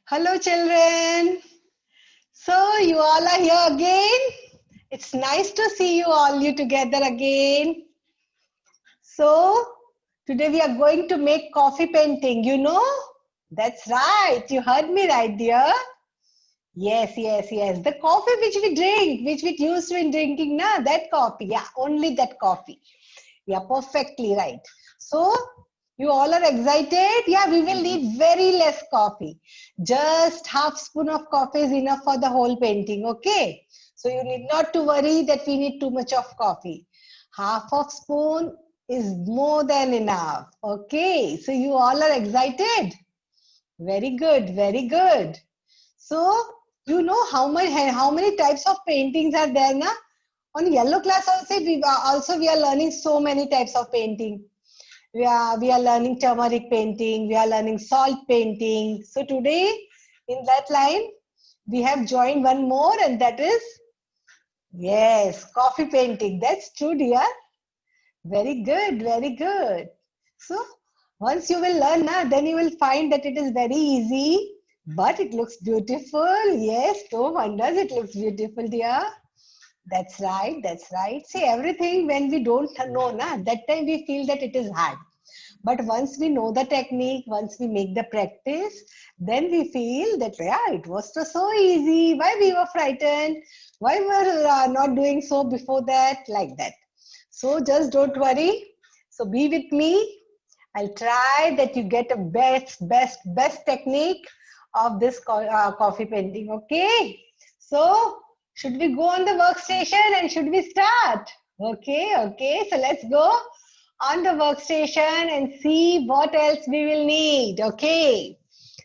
Hello, children. So, you all are here again. It's nice to see you together again. So, today we are going to make coffee painting. You know? That's right. You heard me right, dear. Yes. The coffee which we drink, which we used to in drinking, na, that coffee. Yeah, only that coffee. Yeah, perfectly right. So, you all are excited? Yeah, we will need very less coffee. Just half spoon of coffee is enough for the whole painting, okay? So, you need not to worry that we need too much of coffee. Half of spoon is more than enough, okay? So, you all are excited? Very good. So, you know how many types of paintings are there, na? On yellow class also we are learning so many types of painting. We are learning turmeric painting, we are learning salt painting. So today in that line we have joined one more, and that is, yes, coffee painting. That's true, dear. Very good. So once you will learn, then you will find that it is very easy, but it looks beautiful. Yes, no wonders it looks beautiful, dear. That's right. See, everything when we don't know, that time we feel that it is hard. But once we know the technique, once we make the practice, then we feel that, yeah, it was so easy. Why we were frightened? Why we were not doing so before that? Like that. So just don't worry. So be with me. I'll try that you get a best technique of this coffee painting. Okay. So should we go on the workstation and should we start? Okay. So let's go on the workstation and see what else we will need. Okay.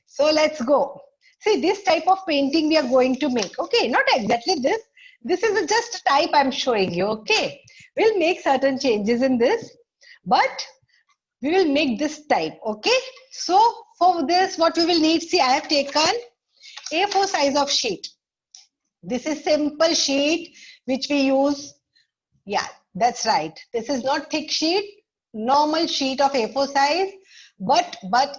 So let's go. See, this type of painting we are going to make. Okay, not exactly this. This is just a type I'm showing you. Okay. We'll make certain changes in this, but we will make this type. Okay. So for this, what we will need, see, I have taken A4 size of sheet. This is simple sheet which we use. Yeah, that's right. This is not thick sheet, normal sheet of A4 size. But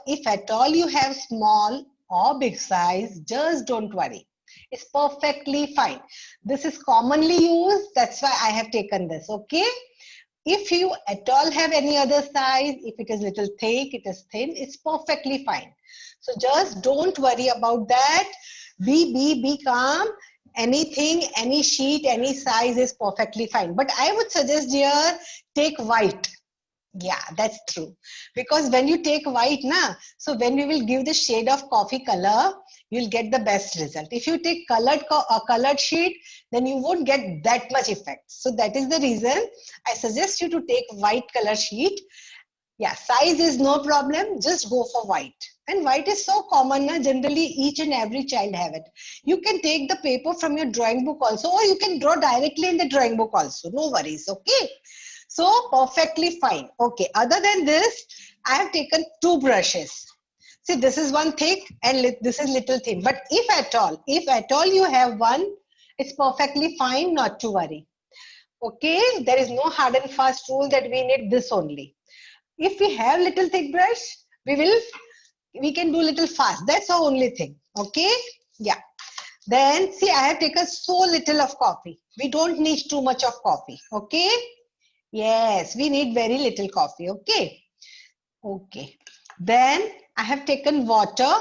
if at all you have small or big size, just don't worry. It's perfectly fine. This is commonly used. That's why I have taken this. Okay. If you at all have any other size, if it is little thick, it is thin, it's perfectly fine. So just don't worry about that. Be calm. Anything, any sheet, any size is perfectly fine. But I would suggest here, take white. Yeah, that's true. Because when you take white, so when we will give the shade of coffee color, you'll get the best result. If you take colored sheet, then you won't get that much effect. So that is the reason I suggest you to take white color sheet. Yeah, size is no problem. Just go for white. And white is so common, generally each and every child have it. You can take the paper from your drawing book also, or you can draw directly in the drawing book also. No worries, okay? So perfectly fine. Okay, other than this, I have taken two brushes. See, this is one thick and this is little thin. But if at all you have one, it's perfectly fine, not to worry. Okay, there is no hard and fast rule that we need this only. If we have little thick brush, we can do little fast. That's the only thing. Okay, yeah. Then see, I have taken so little of coffee. We don't need too much of coffee. Okay. Yes, we need very little coffee. Okay. Then I have taken water.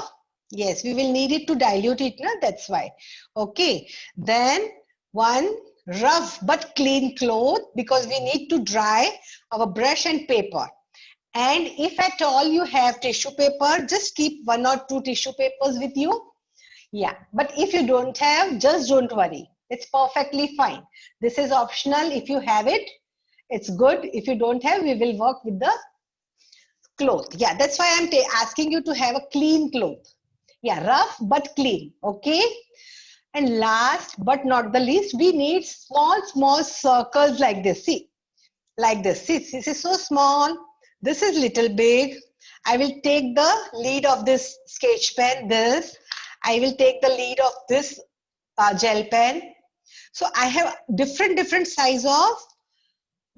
Yes, we will need it to dilute it. That's why. Okay. Then one rough but clean cloth, because we need to dry our brush and paper. And if at all you have tissue paper, just keep one or two tissue papers with you. Yeah, but if you don't have, just don't worry. It's perfectly fine. This is optional. If you have it, it's good. If you don't have, we will work with the cloth. Yeah, that's why I'm asking you to have a clean cloth. Yeah, rough but clean. Okay. And last but not the least, we need small circles like this. See, like this. See, this is so small. This is little big. I will take the lead of this sketch pen. I will take the lead of this gel pen. So I have different size of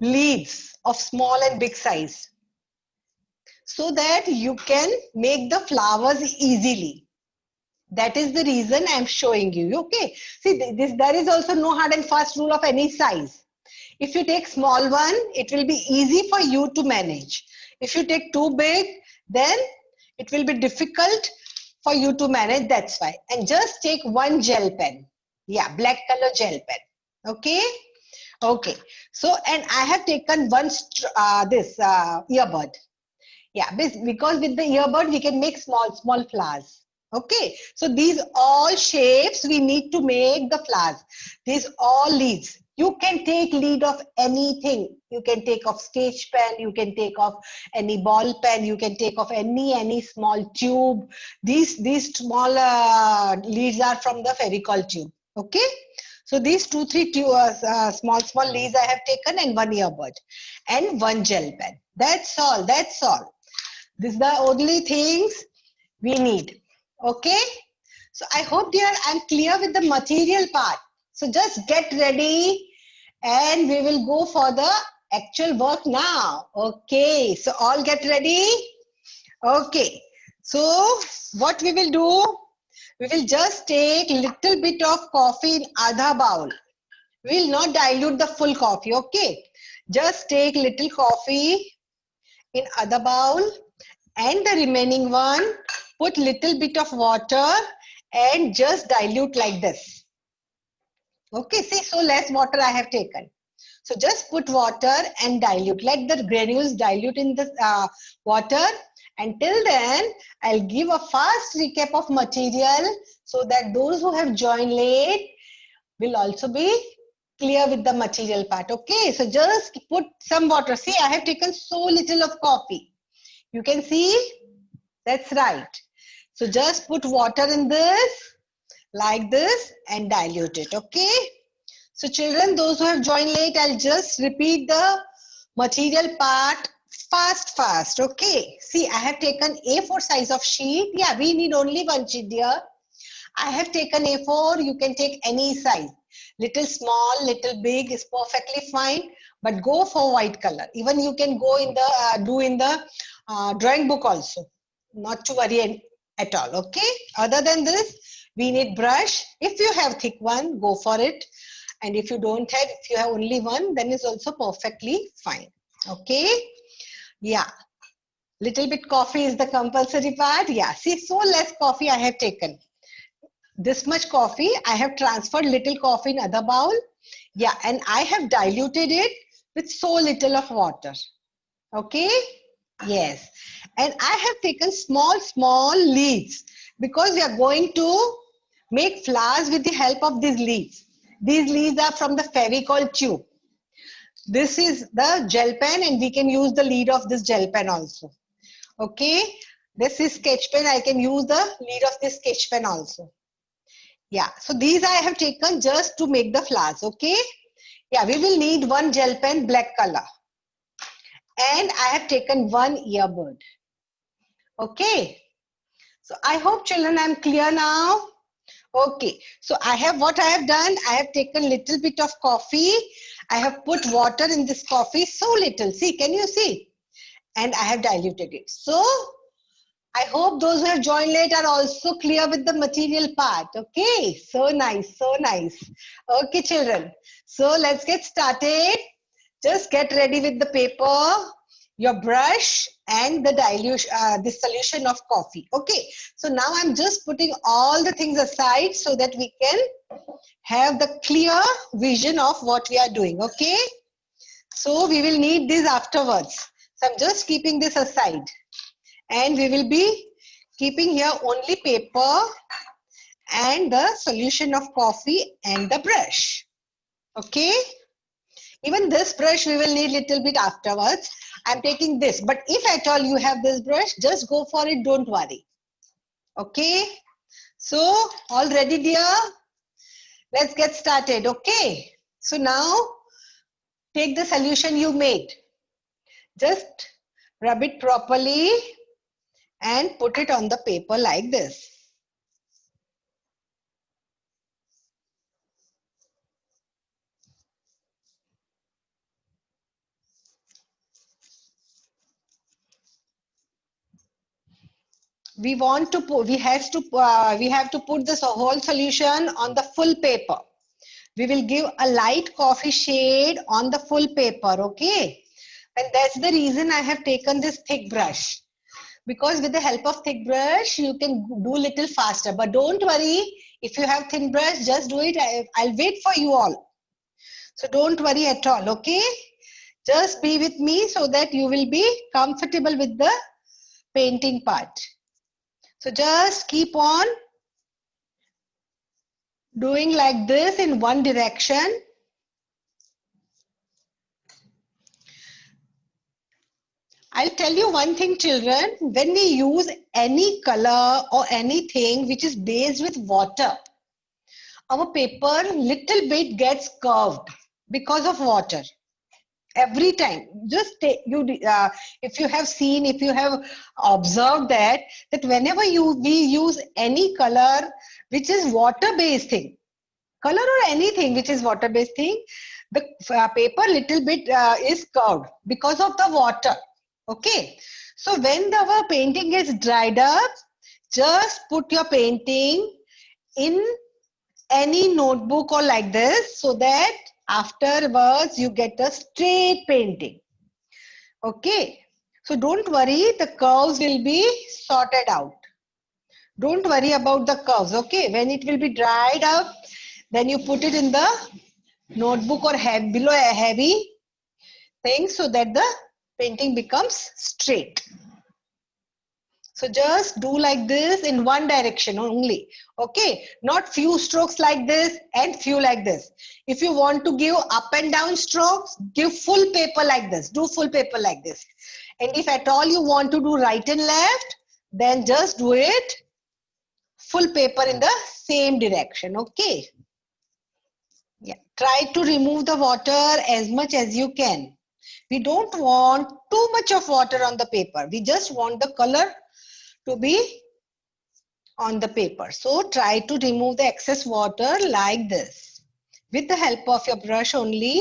leads of small and big size, so that you can make the flowers easily. That is the reason I'm showing you. Okay. See, this there is also no hard and fast rule of any size. If you take small one, it will be easy for you to manage. If you take too big, then it will be difficult for you to manage. That's why. And just take one gel pen. Yeah, black color gel pen. Okay. Okay. So, and I have taken one this earbud. Yeah, because with the earbud we can make small flowers. Okay, so these all shapes we need to make the flowers. These all leads. You can take lead of anything. You can take of sketch pen. You can take of any ball pen. You can take of any small tube. These small leads are from the Fevicol tube. Okay. So these 2-3 small leads I have taken, and one earbud and one gel pen. That's all. That's all. These are the only things we need. Okay. So I hope dear I'm clear with the material part. So just get ready and we will go for the actual work now. Okay. So all get ready. Okay. So what we will do, we will just take little bit of coffee in adha bowl. We will not dilute the full coffee. Okay. Just take little coffee in adha bowl, and the remaining one put little bit of water and just dilute like this. Okay, see, so less water I have taken. So just put water and dilute. Let the granules dilute in the water. Until then, I'll give a fast recap of material so that those who have joined late will also be clear with the material part. Okay, so just put some water. See, I have taken so little of coffee. You can see. That's right. So just put water in this like this and dilute it. Okay. So children, those who have joined late, I'll just repeat the material part fast. Okay. See, I have taken A4 size of sheet. Yeah, we need only one sheet, dear. I have taken A4. You can take any size. Little small, little big is perfectly fine. But go for white color. Even you can go in the do in the drawing book also. Not to worry at all. Okay. Other than this, we need brush. If you have thick one, go for it. And if you don't have, if you have only one, then it's also perfectly fine. Okay. Yeah. Little bit coffee is the compulsory part. Yeah. See, so less coffee I have taken. This much coffee, I have transferred little coffee in other bowl. Yeah. And I have diluted it with so little of water. Okay. Yes. And I have taken small leaves because we are going to make flowers with the help of these leaves. These leaves are from the Fevicol tube. This is the gel pen and we can use the lead of this gel pen also. Okay. This is sketch pen. I can use the lead of this sketch pen also. Yeah. So these I have taken just to make the flowers. Okay. Yeah. We will need one gel pen, black color. And I have taken one earbud. Okay. So I hope children I'm clear now. Okay. So I have what I have done. I have taken little bit of coffee. I have put water in this coffee. So little. See, can you see? And I have diluted it. So I hope those who have joined late are also clear with the material part. Okay. So nice. So nice. Okay, children. So let's get started. Just get ready with the paper, your brush and the dilution, the solution of coffee. Okay. So now I'm just putting all the things aside so that we can have the clear vision of what we are doing. Okay. So we will need this afterwards. So I'm just keeping this aside and we will be keeping here only paper and the solution of coffee and the brush. Okay. Even this brush we will need little bit afterwards. I'm taking this, but if at all you have this brush, just go for it. Don't worry. Okay. So all ready, dear? Let's get started. Okay. So now take the solution you made. Just rub it properly and put it on the paper like this. we want to put, we have to put this whole solution on the full paper. We will give a light coffee shade on the full paper, okay? And that's the reason I have taken this thick brush. Because with the help of thick brush, you can do little faster. But don't worry, if you have thin brush, just do it. I'll wait for you all. So don't worry at all, okay? Just be with me so that you will be comfortable with the painting part. So just keep on doing like this in one direction. I'll tell you one thing, children. When we use any color or anything which is based with water, our paper little bit gets curved because of water. Every time, just take you. If you have seen, if you have observed that whenever we use any color which is water-based thing, color or anything which is water-based thing, the paper little bit is curved because of the water. Okay, so when our painting is dried up, just put your painting in any notebook or like this, so that afterwards you get a straight painting. Okay, so don't worry, the curves will be sorted out. Don't worry about the curves. Okay, when it will be dried up, then you put it in the notebook or below a heavy thing so that the painting becomes straight. So just do like this in one direction only. Okay, not few strokes like this and few like this. If you want to give up and down strokes, give full paper like this. Do full paper like this. And if at all you want to do right and left, then just do it full paper in the same direction. Okay. Yeah. Try to remove the water as much as you can. We don't want too much of water on the paper. We just want the color to be on the paper. So try to remove the excess water like this. With the help of your brush only,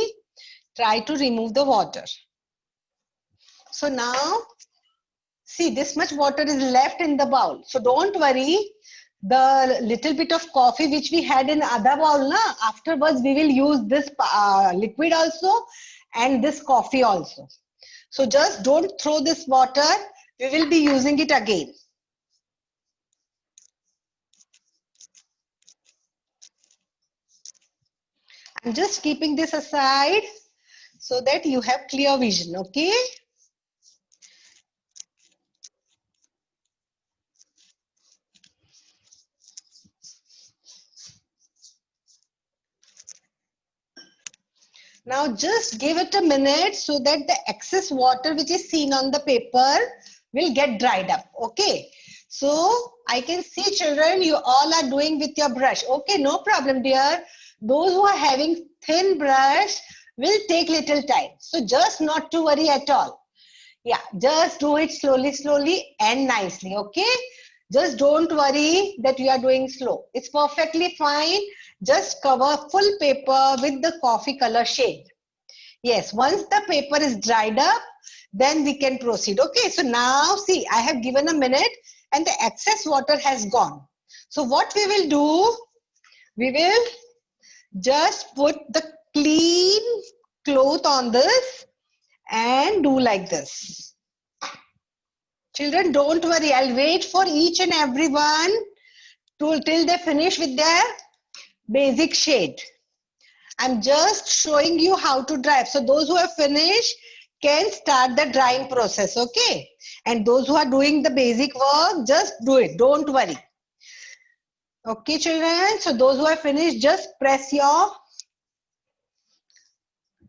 try to remove the water. So now, see, this much water is left in the bowl. So don't worry, the little bit of coffee which we had in other bowl, afterwards we will use this liquid also and this coffee also. So just don't throw this water. We will be using it again. I'm just keeping this aside so that you have clear vision, okay? Now just give it a minute so that the excess water which is seen on the paper will get dried up, okay? So I can see, children, you all are doing with your brush. Okay, no problem, dear. Those who are having thin brush will take little time. So just not to worry at all. Yeah, just do it slowly, slowly and nicely, okay? Just don't worry that you are doing slow. It's perfectly fine. Just cover full paper with the coffee color shade. Yes, once the paper is dried up, then we can proceed. Okay, so now see, I have given a minute and the excess water has gone. So what we will do, we will just put the clean cloth on this and do like this. Children, don't worry. I'll wait for each and everyone till they finish with their basic shade. I'm just showing you how to dry. So those who have finished can start the drying process, okay? And those who are doing the basic work, just do it. Don't worry. Okay, children. So those who have finished, just press your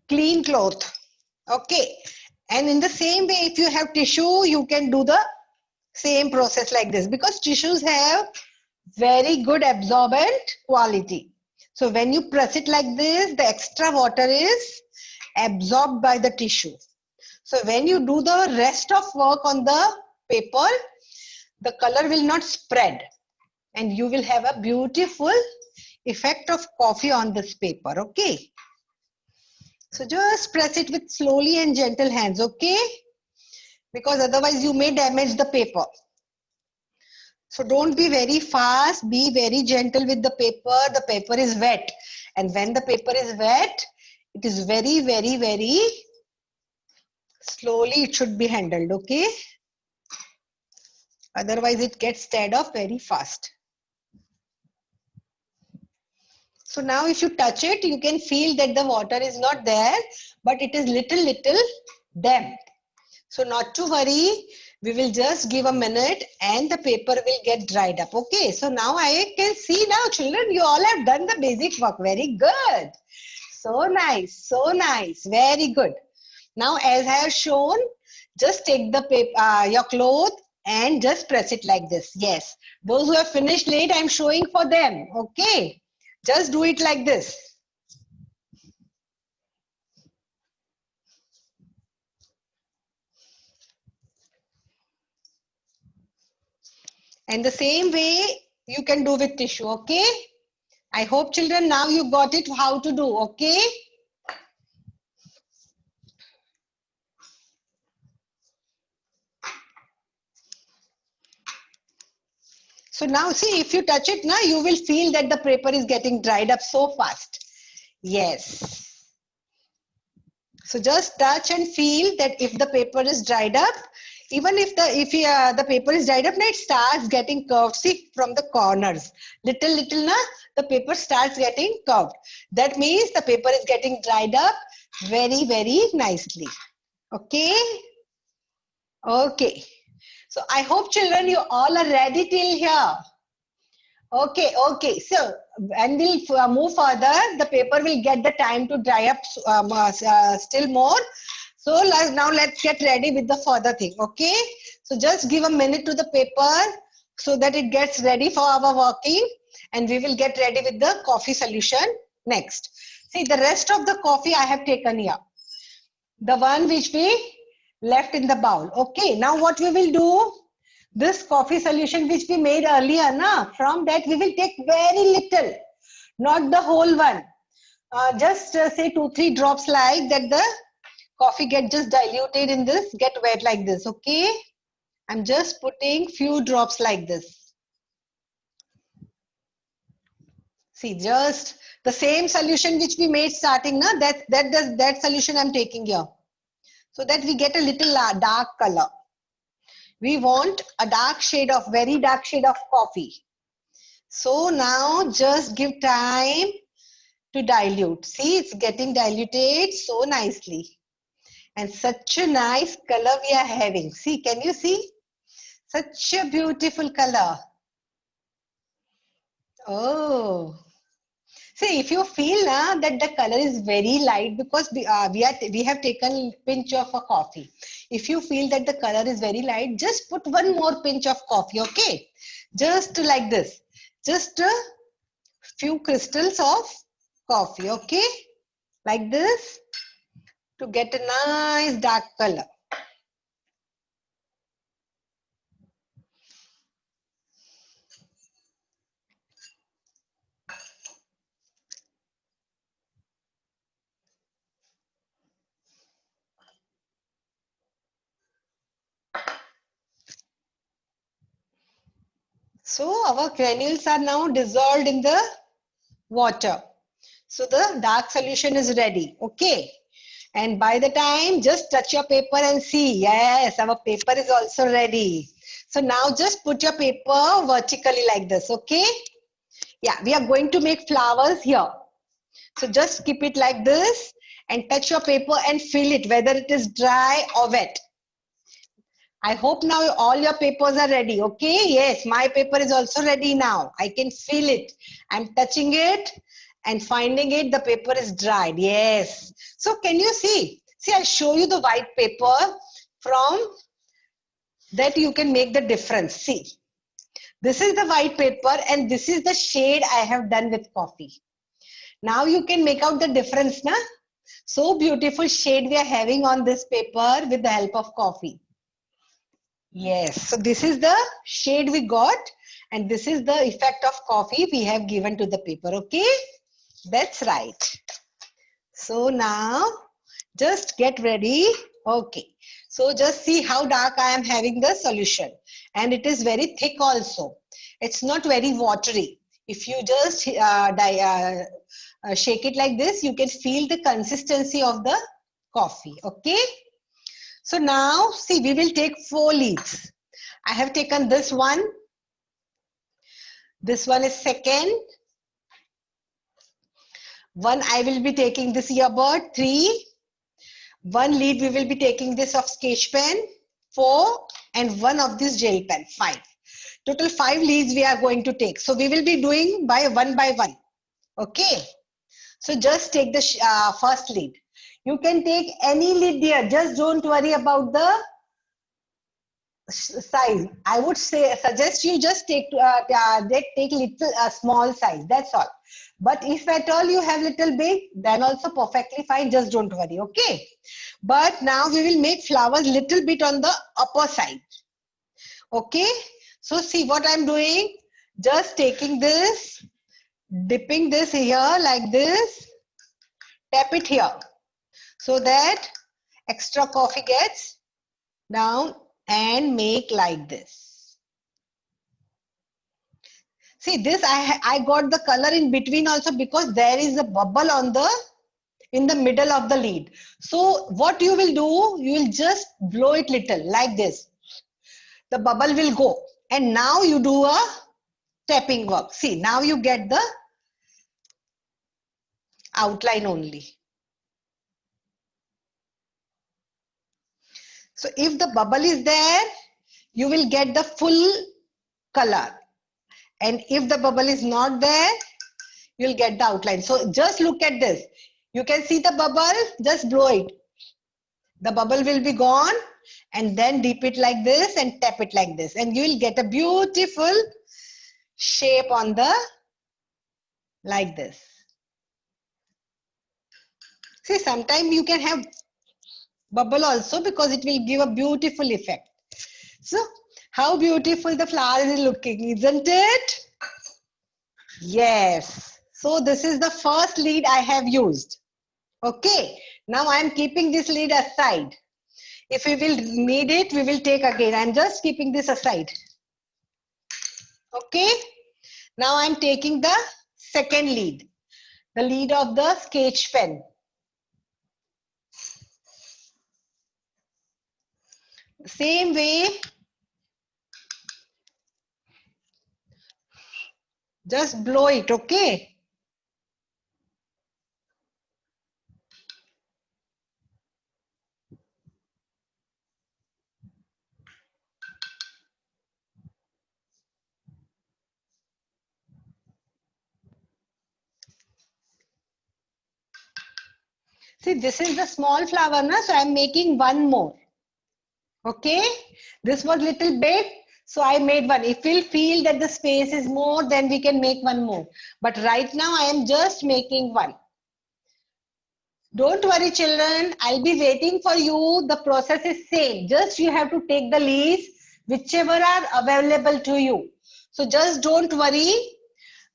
clean cloth. Okay. And in the same way, if you have tissue, you can do the same process like this, because tissues have very good absorbent quality. So when you press it like this, the extra water is absorbed by the tissue. So when you do the rest of work on the paper, the color will not spread and you will have a beautiful effect of coffee on this paper. Okay. So just press it with slowly and gentle hands, okay? Because otherwise you may damage the paper. So don't be very fast, be very gentle with the paper. The paper is wet. And when the paper is wet, it is very, very, very slowly it should be handled, okay? Otherwise it gets teared off very fast. So now if you touch it, you can feel that the water is not there, but it is little damp. So not to worry, we will just give a minute and the paper will get dried up. Okay, so now I can see now children, you all have done the basic work. Very good. So nice, very good. Now as I have shown, just take the paper, your cloth and just press it like this. Yes, those who have finished late, I am showing for them. Okay, just do it like this. And the same way you can do with tissue, okay? I hope children now you got it how to do, okay? So now see, if you touch it now, you will feel that the paper is getting dried up so fast. Yes. So just touch and feel that if the paper is dried up, even if the paper is dried up, now it starts getting curved. See from the corners, little na, the paper starts getting curved. That means the paper is getting dried up very, very nicely. Okay. Okay. So I hope children you all are ready till here. Okay. So and we'll move further. The paper will get the time to dry up still more. So now let's get ready with the further thing. Okay. So just give a minute to the paper so that it gets ready for our working, and we will get ready with the coffee solution next. See the rest of the coffee I have taken here. The one which we left in the bowl. Okay. Now what we will do? This coffee solution which we made earlier, from that we will take very little, not the whole one. Just say 2-3 drops like that the coffee get just diluted in this, get wet like this, okay? I'm just putting few drops like this. See, just the same solution which we made starting, that solution I'm taking here. So that we get a little dark color. We want a very dark shade of coffee. So now just give time to dilute. See, it's getting diluted so nicely. And such a nice color we are having. See, can you see? Such a beautiful color. Oh. See, if you feel that the color is very light because we have taken pinch of a coffee. If you feel that the color is very light, just put one more pinch of coffee, okay? Just like this. Just a few crystals of coffee, okay? Like this to get a nice dark color. So our granules are now dissolved in the water. So the dark solution is ready. Okay. And by the time, just touch your paper and see. Yes, our paper is also ready. So now just put your paper vertically like this. Okay. Yeah, we are going to make flowers here. So just keep it like this and touch your paper and feel it, whether it is dry or wet. I hope now all your papers are ready. Okay. Yes, my paper is also ready now. I can feel it. I'm touching it and finding it, the paper is dried. Yes. So can you see? See, I'll show you the white paper. From that you can make the difference. See, this is the white paper and this is the shade I have done with coffee. Now you can make out the difference, na? So beautiful shade we are having on this paper with the help of coffee. Yes, so this is the shade we got and this is the effect of coffee we have given to the paper, okay? That's right. So now just get ready. Okay, so just see how dark I am having the solution and it is very thick also. It's not very watery. If you just shake it like this, you can feel the consistency of the coffee. Okay. So now see, we will take 4 leads. I have taken this one. This one is second. One I will be taking this earbud, 3. One lead we will be taking this of sketch pen, 4, and one of this gel pen, 5. Total 5 leads we are going to take. So we will be doing by one. Okay. So just take the first lead. You can take any lead there. Just don't worry about the size. I would suggest you just take little small size. That's all. But if at all you have little big, then also perfectly fine. Just don't worry. Okay. But now we will make flowers little bit on the upper side. Okay. So see what I'm doing. Just taking this, dipping this here like this, tap it here so that extra coffee gets down and make like this. See this, I got the color in between also because there is a bubble on the in the middle of the lead. So what you will do, you will just blow it little like this. The bubble will go and now you do a tapping work. See now you get the outline only. So if the bubble is there, you will get the full color. And if the bubble is not there, you'll get the outline. So just look at this. You can see the bubble, just blow it. The bubble will be gone and then dip it like this and tap it like this. And you will get a beautiful shape on the, like this. See, sometimes you can have bubble also because it will give a beautiful effect. So, how beautiful the flower is looking, isn't it? Yes. So, this is the first lead I have used. Okay. Now, I am keeping this lead aside. If we will need it, we will take again. I am just keeping this aside. Okay. Now, I am taking the second lead. The lead of the sketch pen. Same way. Just blow it, okay? See, this is the small flower, na? So I'm making one more. Okay? This was little big, so I made one. If we'll feel that the space is more, then we can make one more. But right now I am just making one. Don't worry, children. I'll be waiting for you. The process is same. Just you have to take the leaves, whichever are available to you. So just don't worry.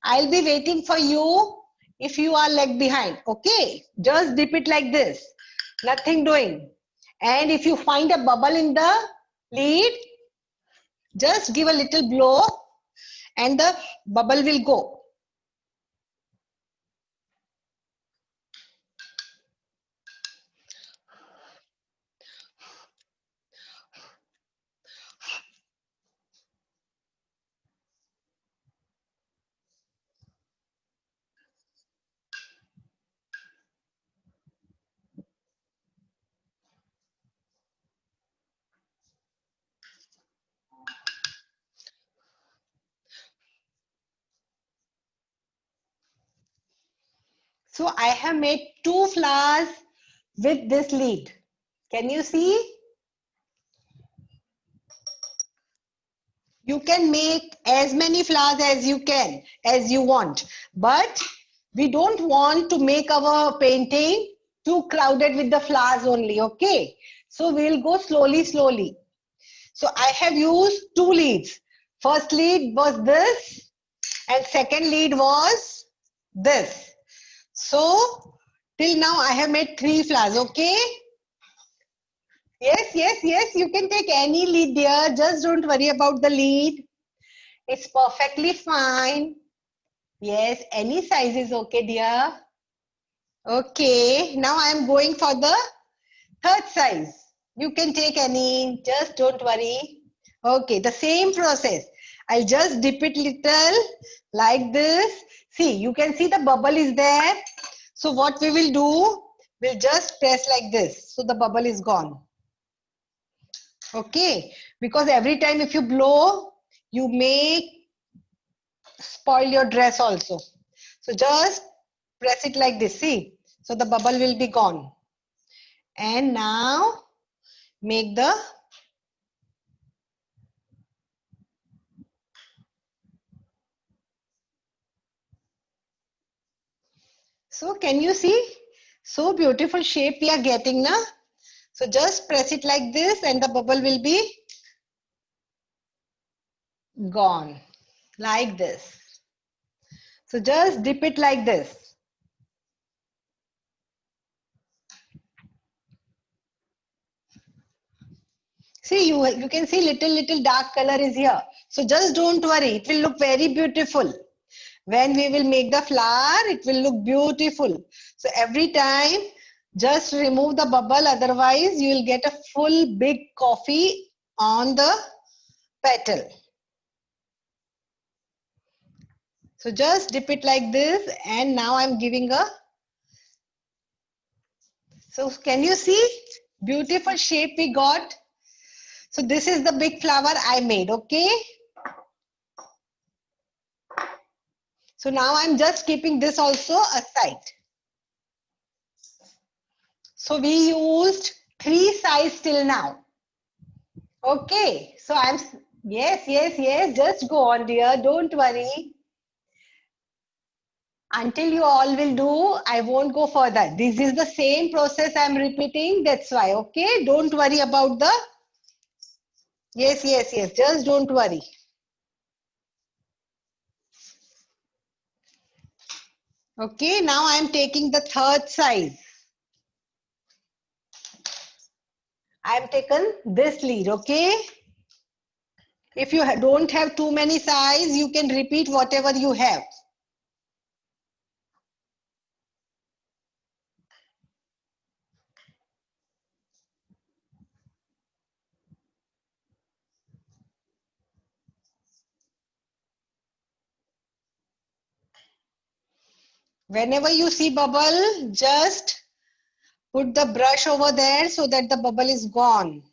I'll be waiting for you if you are lag behind. Okay? Just dip it like this. Nothing doing. And if you find a bubble in the lead, just give a little blow and the bubble will go. So I have made 2 flowers with this lead. Can you see? You can make as many flowers as you want. But we don't want to make our painting too crowded with the flowers only, okay? So we'll go slowly. So I have used 2 leads. First lead was this and second lead was this. So till now I have made 3 flowers, okay? Yes, you can take any lead there. Just don't worry about the lead. It's perfectly fine. Yes, any size is okay, dear. Okay, now I am going for the third size. You can take any, just don't worry. Okay, the same process. I'll just dip it little like this. See, you can see the bubble is there. So what we will do, we'll just press like this. So the bubble is gone. Okay, because every time if you blow, you may spoil your dress also. So just press it like this, see. So the bubble will be gone. And now make the so can you see? So beautiful shape we are getting now. So just press it like this and the bubble will be gone. Like this. So just dip it like this. See, you can see little dark color is here. So just don't worry. It will look very beautiful. When we will make the flower, it will look beautiful. So every time, just remove the bubble. Otherwise, you will get a full big coffee on the petal. So just dip it like this. And now I'm giving a... So can you see? Beautiful shape we got. So this is the big flower I made, okay? So now I'm just keeping this also aside. So we used 3 sides till now. Okay, so yes, just go on, dear, don't worry. Until you all will do, I won't go further. This is the same process I'm repeating, that's why, okay? Don't worry about the, yes, just don't worry. Okay, now I'm taking the third size. I've taken this lead, okay? If you don't have too many size, you can repeat whatever you have. Whenever you see bubble, just put the brush over there so that the bubble is gone.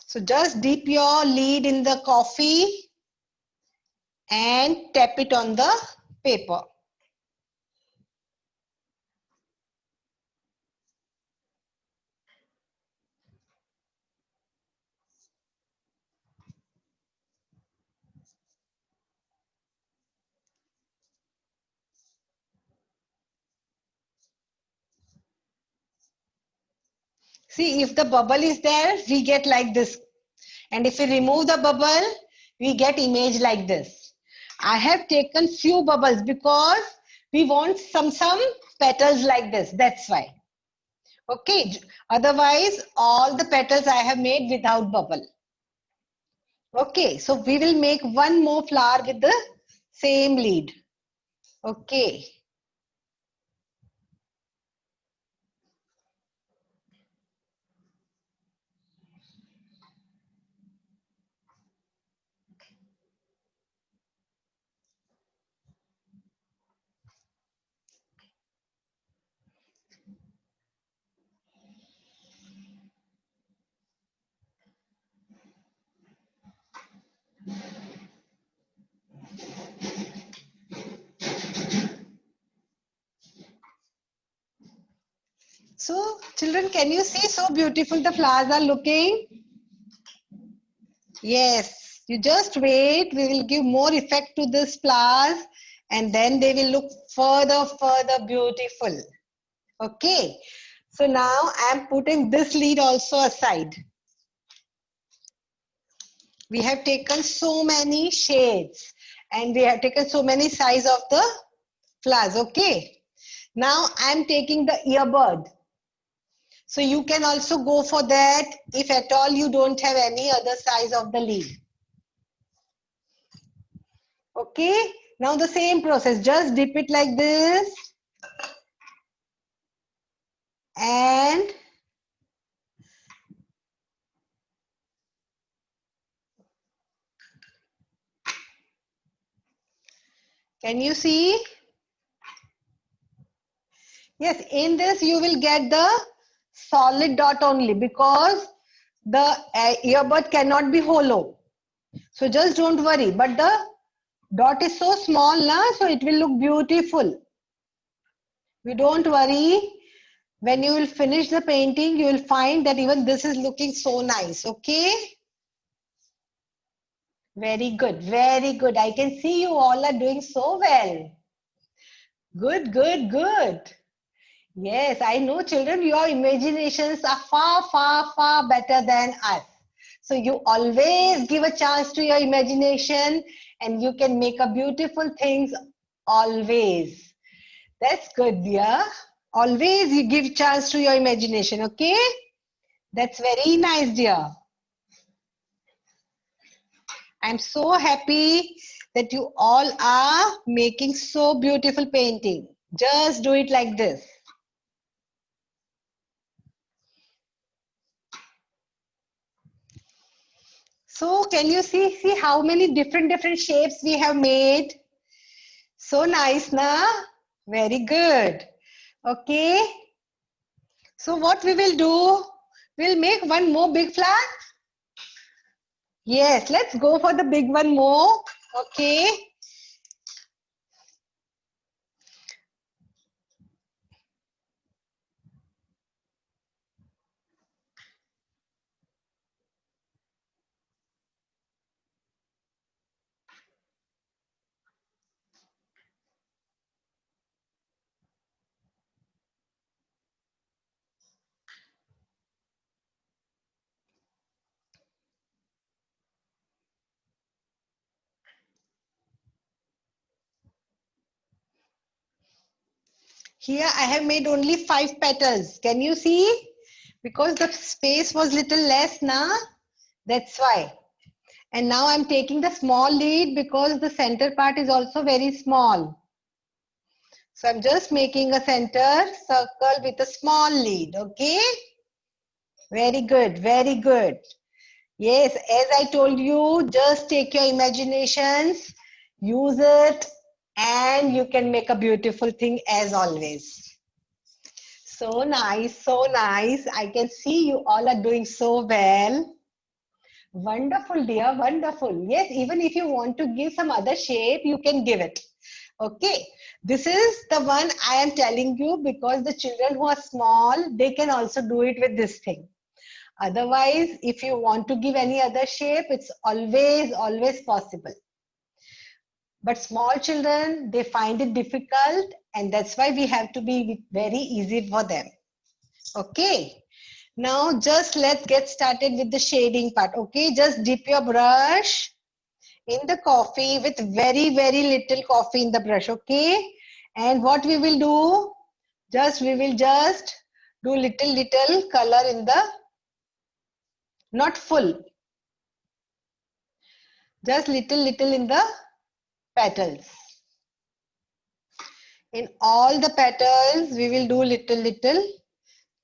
So just dip your lead in the coffee and tap it on the paper. See, if the bubble is there, we get like this. And if we remove the bubble, we get image like this. I have taken few bubbles because we want some petals like this. That's why. Okay. Otherwise, all the petals I have made without bubble. Okay. So we will make one more flower with the same lead. Okay. So children, can you see so beautiful the flowers are looking? Yes, you just wait. We will give more effect to this flowers and then they will look further beautiful. Okay. So now I am putting this lead also aside. We have taken so many shades and we have taken so many size of the flowers. Okay. Now I am taking the earbud. So you can also go for that if at all you don't have any other size of the lead. Okay, now the same process, just dip it like this and can you see? Yes, in this you will get the solid dot only because the earbud cannot be hollow. So just don't worry, but the dot is so small now, so it will look beautiful. We don't worry. When you will finish the painting, you will find that even this is looking so nice. Okay. Very good. Very good. I can see you all are doing so well. Good, good, good. Yes, I know children, your imaginations are far, far, far better than us. So you always give a chance to your imagination and you can make a beautiful things always. That's good, dear. Always you give chance to your imagination, okay? That's very nice, dear. I'm so happy that you all are making so beautiful painting. Just do it like this. So can you see how many different shapes we have made? So nice, na? Very good. Okay. So what we will do? We'll make one more big flag. Yes, let's go for the big one more. Okay. Here I have made only 5 petals. Can you see? Because the space was little less, na? That's why. And now I'm taking the small lead because the center part is also very small. So I'm just making a center circle with a small lead. Okay? Very good. Very good. Yes, as I told you, just take your imaginations, use it, and you can make a beautiful thing as always. So nice, so nice. I can see you all are doing so well. Wonderful, dear, wonderful. Yes, even if you want to give some other shape, you can give it. Okay, this is the one I am telling you because the children who are small, they can also do it with this thing. Otherwise, if you want to give any other shape, it's always possible. But small children, they find it difficult, and that's why we have to be very easy for them. Okay. Now just let's get started with the shading part. Okay, just dip your brush in the coffee with very little coffee in the brush. Okay, and what we will do, we will just do little color in the, not full, just little in the petals. In all the petals, we will do little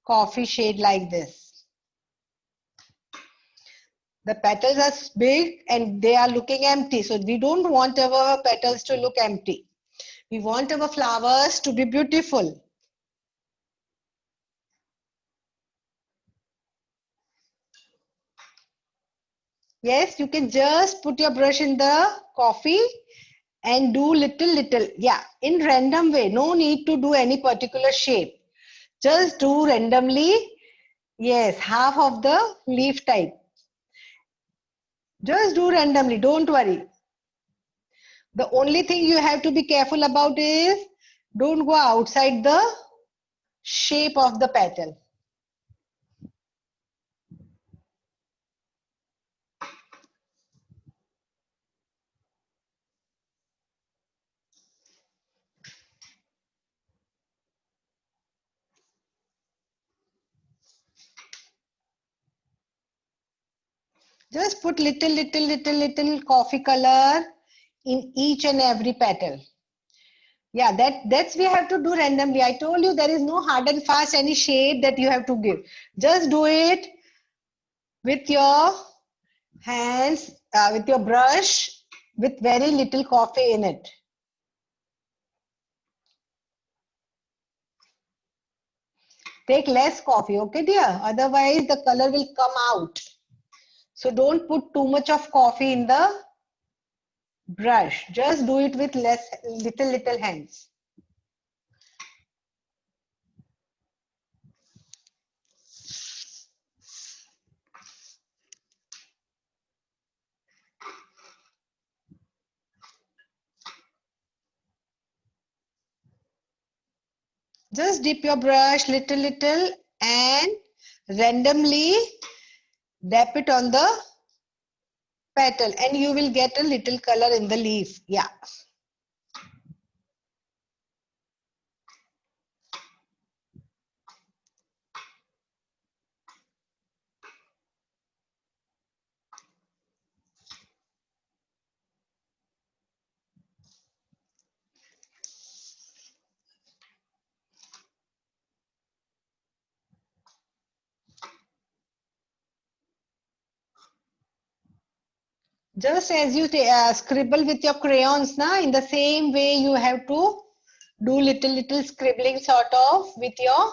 coffee shade like this. The petals are big and they are looking empty. So we don't want our petals to look empty. We want our flowers to be beautiful. Yes, you can just put your brush in the coffee and do little. Yeah, in random way. No need to do any particular shape. Just do randomly. Yes, half of the leaf type. Just do randomly. Don't worry. The only thing you have to be careful about is don't go outside the shape of the petal. Just put little coffee color in each and every petal. Yeah, that's we have to do randomly. I told you there is no hard and fast any shade that you have to give. Just do it with your hands, with your brush, with very little coffee in it. Take less coffee, okay dear? Otherwise the color will come out. So don't put too much of coffee in the brush. Just do it with little hands. Just dip your brush little and randomly dab it on the petal and you will get a little color in the leaf. Yeah. Just as you scribble with your crayons, na, in the same way you have to do little scribbling sort of with your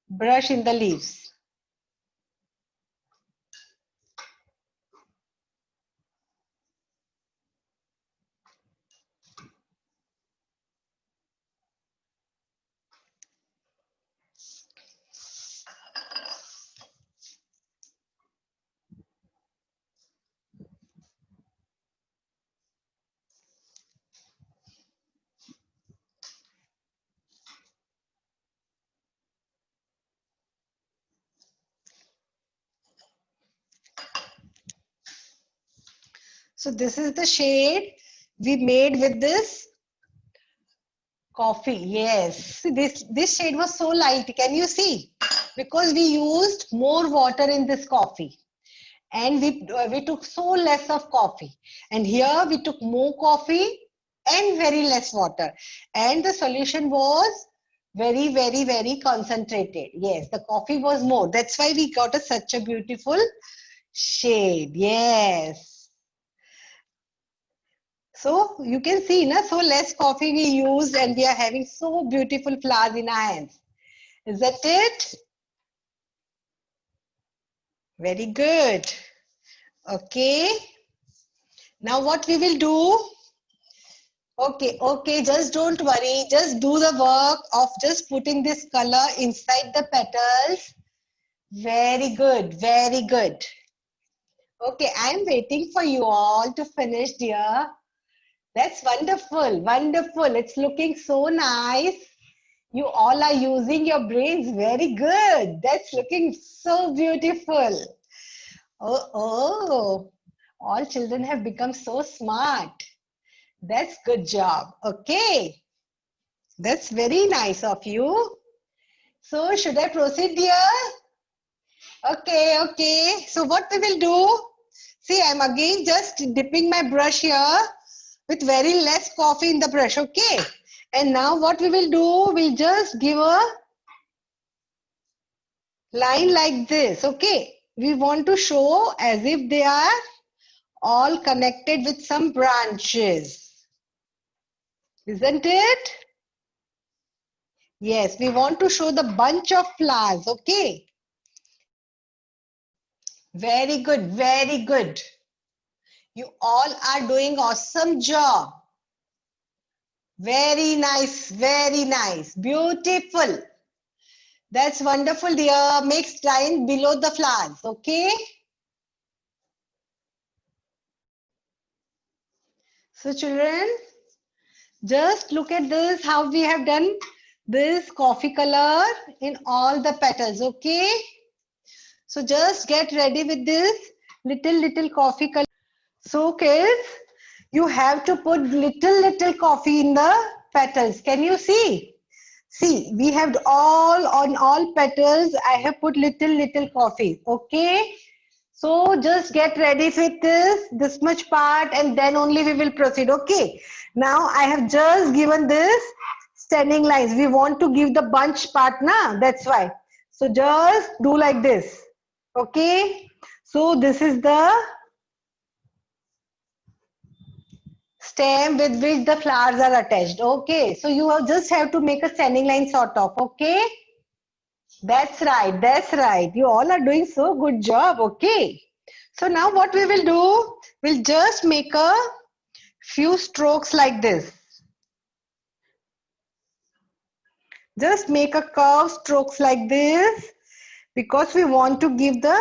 brush in the leaves. So this is the shade we made with this coffee. Yes, see, this shade was so light. Can you see? Because we used more water in this coffee, and we took so less of coffee. And here we took more coffee and very less water, and the solution was very concentrated. Yes, the coffee was more. That's why we got such a beautiful shade. Yes. So you can see, na, so less coffee we used and we are having so beautiful flowers in our hands. Is that it? Very good. Okay. Now what we will do? Okay, just don't worry. Just do the work of just putting this color inside the petals. Very good, very good. Okay, I'm waiting for you all to finish, dear. That's wonderful, wonderful. It's looking so nice. You all are using your brains very good. That's looking so beautiful. Oh, all children have become so smart. That's good job. Okay, that's very nice of you. So should I proceed, dear? Okay. So what we will do? See, I'm again just dipping my brush here with very less coffee in the brush. Okay. And now what we will do? We'll just give a line like this. Okay. We want to show as if they are all connected with some branches. Isn't it? Yes, we want to show the bunch of flowers. Okay. Very good, very good. You all are doing awesome job. Very nice, beautiful. That's wonderful, dear. Make line below the flowers, okay? So children, just look at this, how we have done this coffee color in all the petals, okay? So just get ready with this little coffee color. So kids, you have to put little coffee in the petals. Can you see? See, we have on all petals, I have put little coffee. Okay. So just get ready with this much part, and then only we will proceed. Okay. Now I have just given this standing lines. We want to give the bunch part, na? That's why. So just do like this. Okay. So this is the stem with which the flowers are attached. Okay. So you just have to make a standing line sort of. Okay. That's right. That's right. You all are doing so good job. Okay. So now what we will do, we'll just make a few strokes like this. Just make a curve strokes like this because we want to give the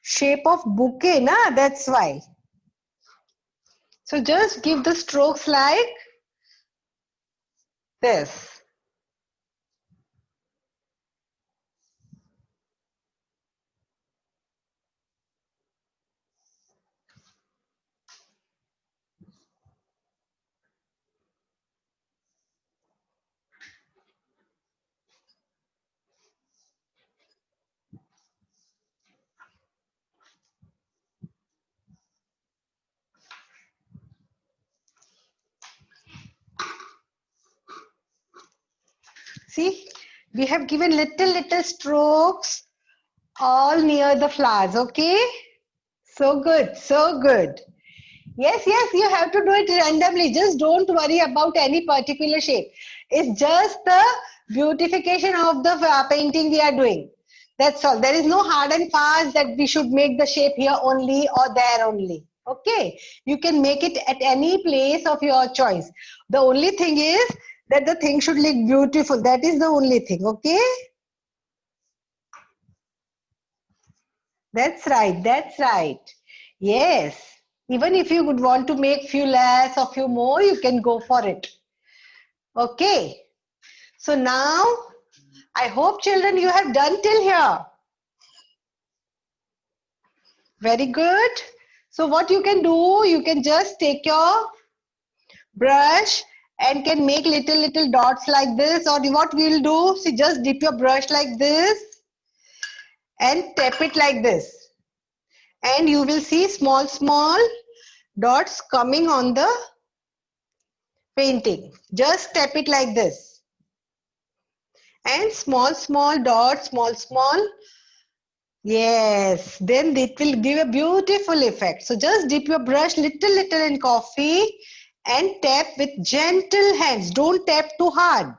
shape of bouquet, na? That's why. So just give the strokes like this. See, we have given little strokes all near the flowers, okay? So good, so good. Yes, you have to do it randomly. Just don't worry about any particular shape. It's just the beautification of the painting we are doing. That's all. There is no hard and fast that we should make the shape here only or there only. Okay. You can make it at any place of your choice. The only thing is that the thing should look beautiful. That is the only thing. Okay. That's right. That's right. Yes. Even if you would want to make few less or few more, you can go for it. Okay. So now, I hope children you have done till here. Very good. So what you can do, you can just take your brush and can make little dots like this, or what we'll do, see, just dip your brush like this and tap it like this. And you will see small dots coming on the painting. Just tap it like this. And small dots, small. Yes, then it will give a beautiful effect. So just dip your brush little in coffee and tap with gentle hands. Don't tap too hard.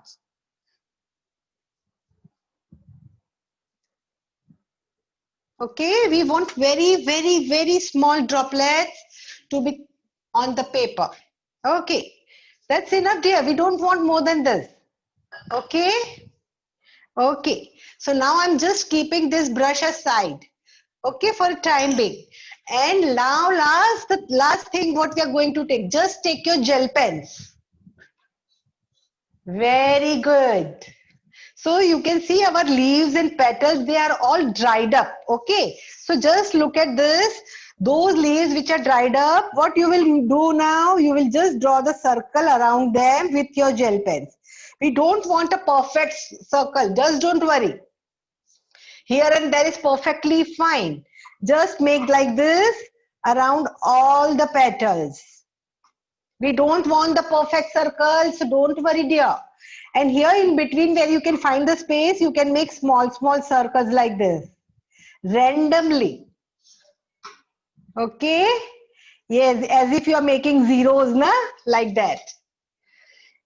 Okay, we want very small droplets to be on the paper. Okay, that's enough, dear. We don't want more than this. Okay. Okay, so now I'm just keeping this brush aside, okay, for a time being. And now the last thing what we are going to take, just take your gel pens. Very good. So you can see our leaves and petals, they are all dried up, okay. So just look at this, those leaves which are dried up, what you will do now, you will just draw the circle around them with your gel pens. We don't want a perfect circle, just don't worry. Here and there is perfectly fine. Just make like this around all the petals. We don't want the perfect circle, so don't worry, dear. And here in between where you can find the space, you can make small circles like this. Randomly. Okay? Yes, as if you are making zeros, na? Like that.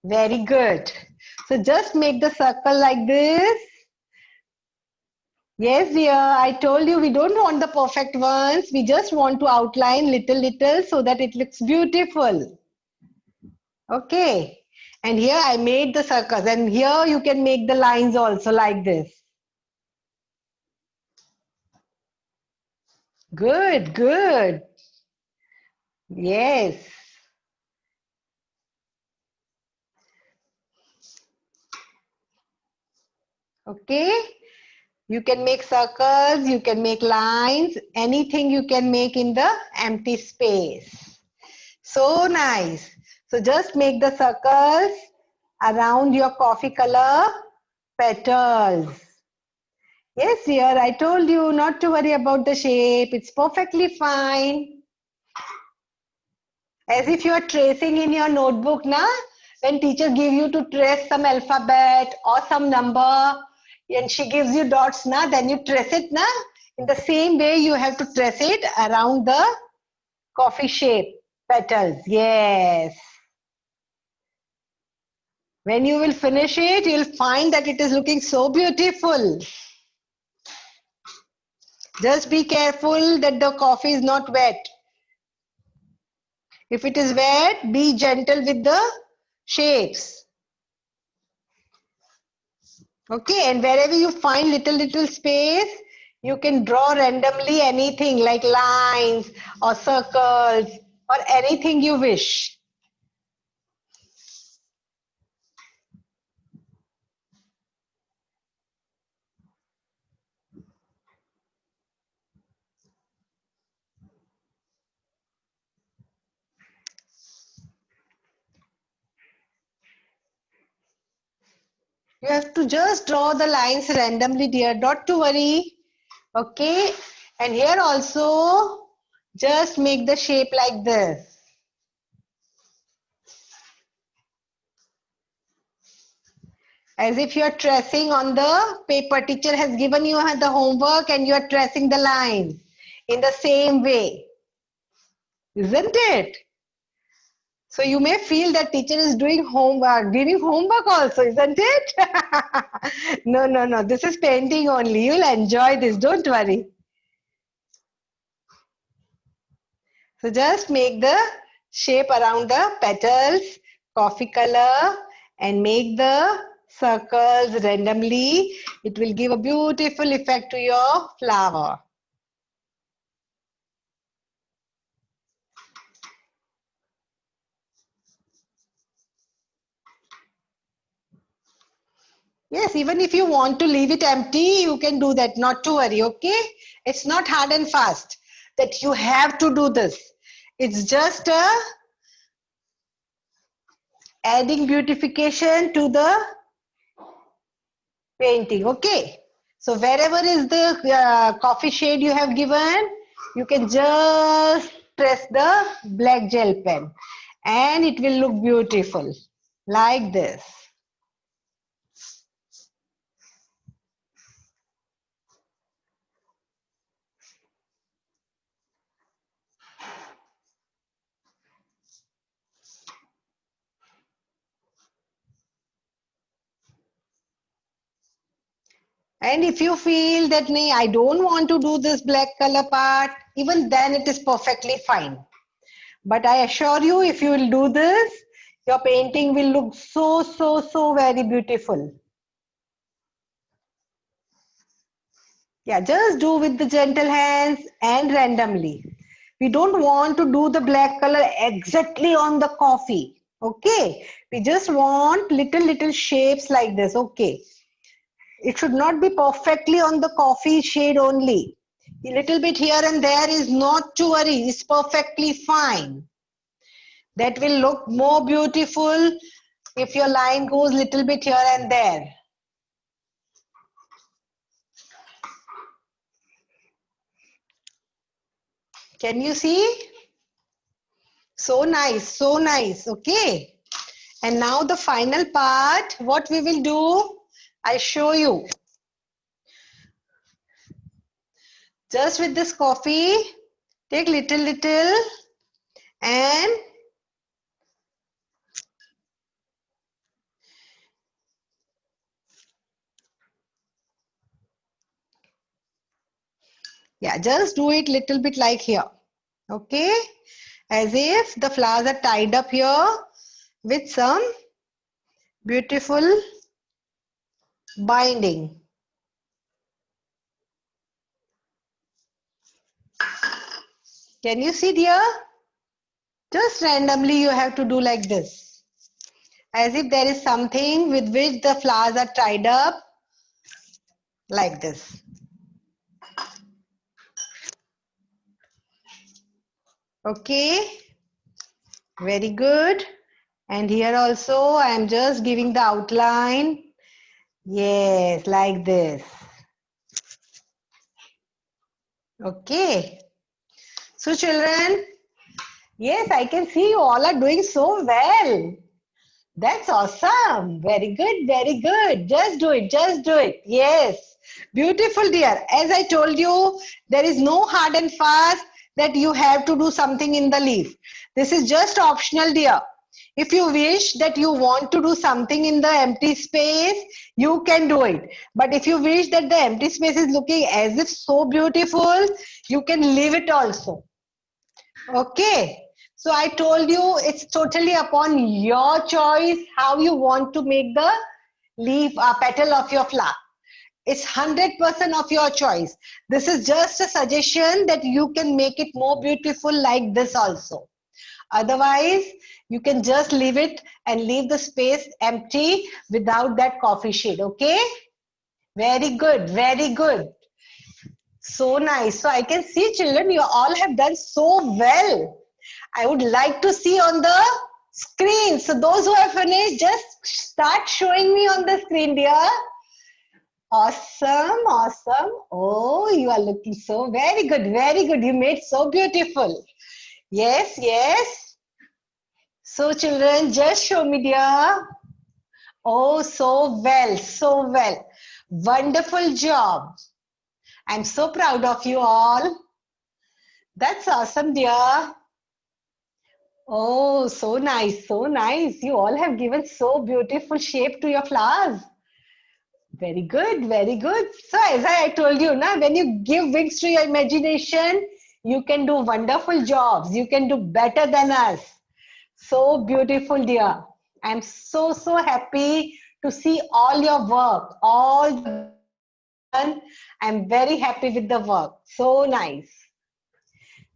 Very good. So just make the circle like this. Yes, dear, I told you we don't want the perfect ones. We just want to outline little so that it looks beautiful. Okay. And here I made the circles, and here you can make the lines also like this. Good. Yes. Okay. You can make circles, you can make lines, anything you can make in the empty space. So nice. So just make the circles around your coffee color petals. Yes, dear, I told you not to worry about the shape. It's perfectly fine. As if you are tracing in your notebook, na? When teacher give you to trace some alphabet or some number and she gives you dots, na? Then you trace it, na? In the same way, you have to trace it around the coffee shape petals. Yes. When you will finish it, you'll find that it is looking so beautiful. Just be careful that the coffee is not wet. If it is wet, be gentle with the shapes. Okay, and wherever you find little space, you can draw randomly anything like lines or circles or anything you wish. You have to just draw the lines randomly, dear, not to worry. Okay, and here also just make the shape like this. As if you are tracing on the paper. Teacher has given you the homework and you are tracing the lines in the same way. Isn't it? So you may feel that teacher is doing homework, giving homework also, isn't it? No, no, no. This is painting only. You'll enjoy this. Don't worry. So just make the shape around the petals, coffee color, and make the circles randomly. It will give a beautiful effect to your flower. Yes, even if you want to leave it empty, you can do that. Not to worry, okay? It's not hard and fast that you have to do this. It's just adding beautification to the painting, okay? So wherever is the coffee shade you have given, you can just press the black gel pen and it will look beautiful like this. And if you feel that I don't want to do this black color part, even then it is perfectly fine. But I assure you, if you will do this, your painting will look so very beautiful. Yeah, just do with the gentle hands and randomly. We don't want to do the black color exactly on the coffee. Okay, we just want little shapes like this. Okay, it should not be perfectly on the coffee shade only. A little bit here and there is not to worry. It's perfectly fine. That will look more beautiful if your line goes little bit here and there. Can you see? So nice. Okay. And now the final part, what we will do, I'll show you. Just with this coffee, take little and yeah, just do it little bit like here. Okay. As if the flowers are tied up here with some beautiful binding. Can you see, dear? Just randomly you have to do like this. As if there is something with which the flowers are tied up like this. Okay, very good. And here also I am just giving the outline. Yes, like this. Okay. So children, yes, I can see you all are doing so well. That's awesome. Very good, very good. Just do it, just do it. Yes. Beautiful, dear. As I told you, there is no hard and fast that you have to do something in the leaf. This is just optional, dear. If you wish that you want to do something in the empty space, you can do it. But if you wish that the empty space is looking as if so beautiful, you can leave it also. Okay. So I told you it's totally upon your choice how you want to make the leaf petal of your flower. It's 100% of your choice. This is just a suggestion that you can make it more beautiful like this also. Otherwise, you can just leave it and leave the space empty without that coffee shade. Okay. Very good. Very good. So nice. So I can see children, you all have done so well. I would like to see on the screen. So those who have finished, just start showing me on the screen, dear. Awesome, awesome. Oh, you are looking so very good, very good. You made so beautiful. Yes, yes. So children, just show me, dear. Oh, so well, so well. Wonderful job. I'm so proud of you all. That's awesome, dear. Oh, so nice, so nice. You all have given so beautiful shape to your flowers. Very good, very good. So as I told you, na, when you give wings to your imagination, you can do wonderful jobs. You can do better than us. So beautiful, dear. I'm so, so happy to see all your work, all the done. I'm very happy with the work. So nice.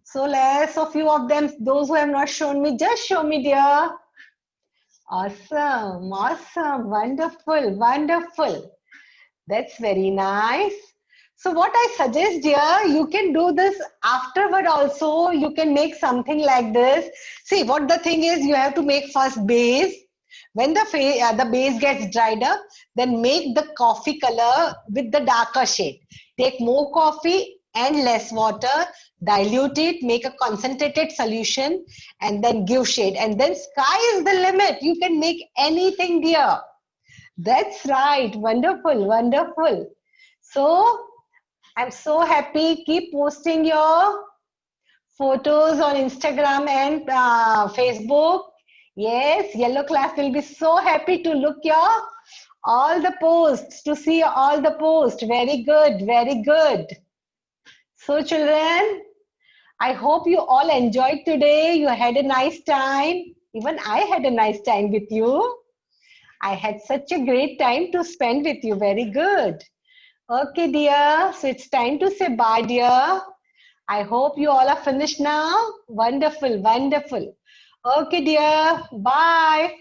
So let's a few of them, those who have not shown me, just show me, dear. Awesome, awesome, wonderful, wonderful. That's very nice. So what I suggest, dear, you can do this afterward also. You can make something like this. See, what the thing is, you have to make first base. When the base gets dried up, then make the coffee color with the darker shade. Take more coffee and less water, dilute it, make a concentrated solution, and then give shade. And then sky is the limit. You can make anything, dear. That's right. Wonderful, wonderful. So I'm so happy. Keep posting your photos on Instagram and Facebook. Yes, Yellow Class will be so happy to look your all the posts, to see all the posts. Very good, very good. So children, I hope you all enjoyed today. You had a nice time. Even I had a nice time with you. I had such a great time to spend with you. Very good. Okay, dear. So it's time to say bye, dear. I hope you all are finished now. Wonderful, wonderful. Okay, dear. Bye.